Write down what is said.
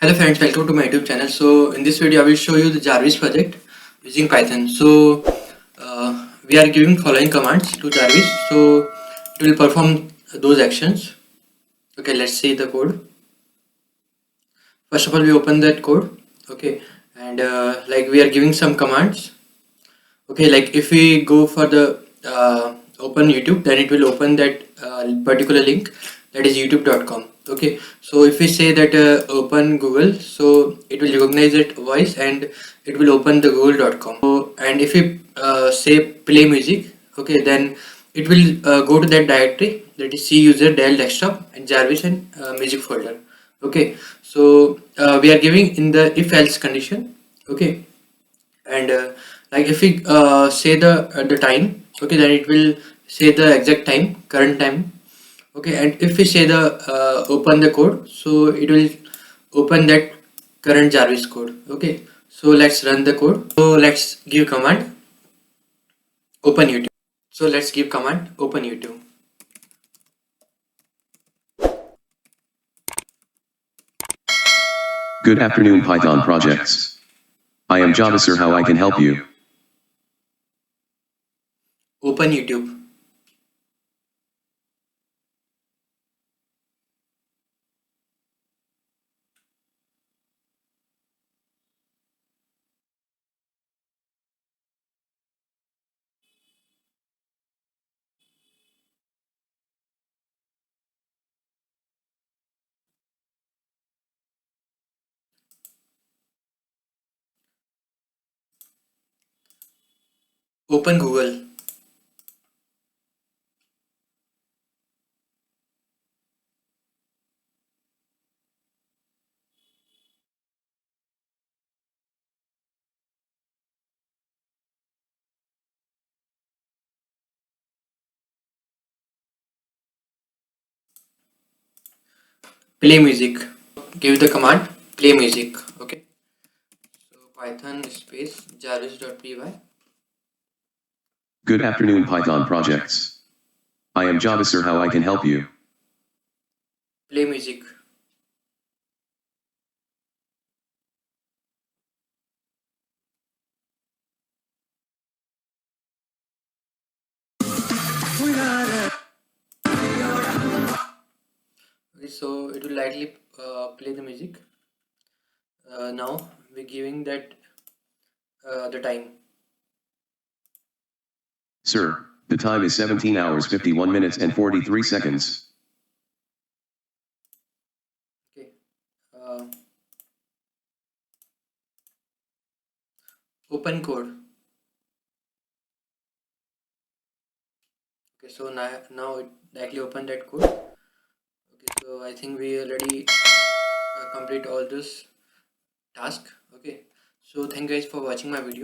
Hello friends, welcome to my YouTube channel. So in this video I will show you the Jarvis project using Python. So we are giving following commands to Jarvis. So it will perform those actions. Okay, let's see the code. First of all, we open that code. Okay, and like we are giving some commands. Okay, like if we go for the open YouTube, then it will open that particular link, that is youtube.com. Okay, so if we say that open Google, so it will recognize that voice and it will open the google.com. So, and if we say play music, okay, then it will go to that directory, that is C user Dell desktop and Jarvis and music folder. Okay, so we are giving in the if else condition. Okay, and like if we say the time, okay, then it will say the exact time, current time. Okay, and if we say the open the code, so it will open that current Jarvis code. Okay, so let's run the code. So let's give command open YouTube. So let's give command open YouTube. Good afternoon, Python projects. I am Jarvis, sir. How I can help you? Open YouTube. Open Google. Play music. Give the command play music. Okay, so python space jarvis.py. Good afternoon, Python projects. I am Jarvis, sir. How I can help you? Play music. Okay, so it will likely play the music. Now we're giving that the time. Sir, the time is 17 hours 51 minutes and 43 seconds. Okay, uh, open code. Okay, so now it likely open that code. Okay, so I think we already complete all this task. Okay, so thank you guys for watching my video.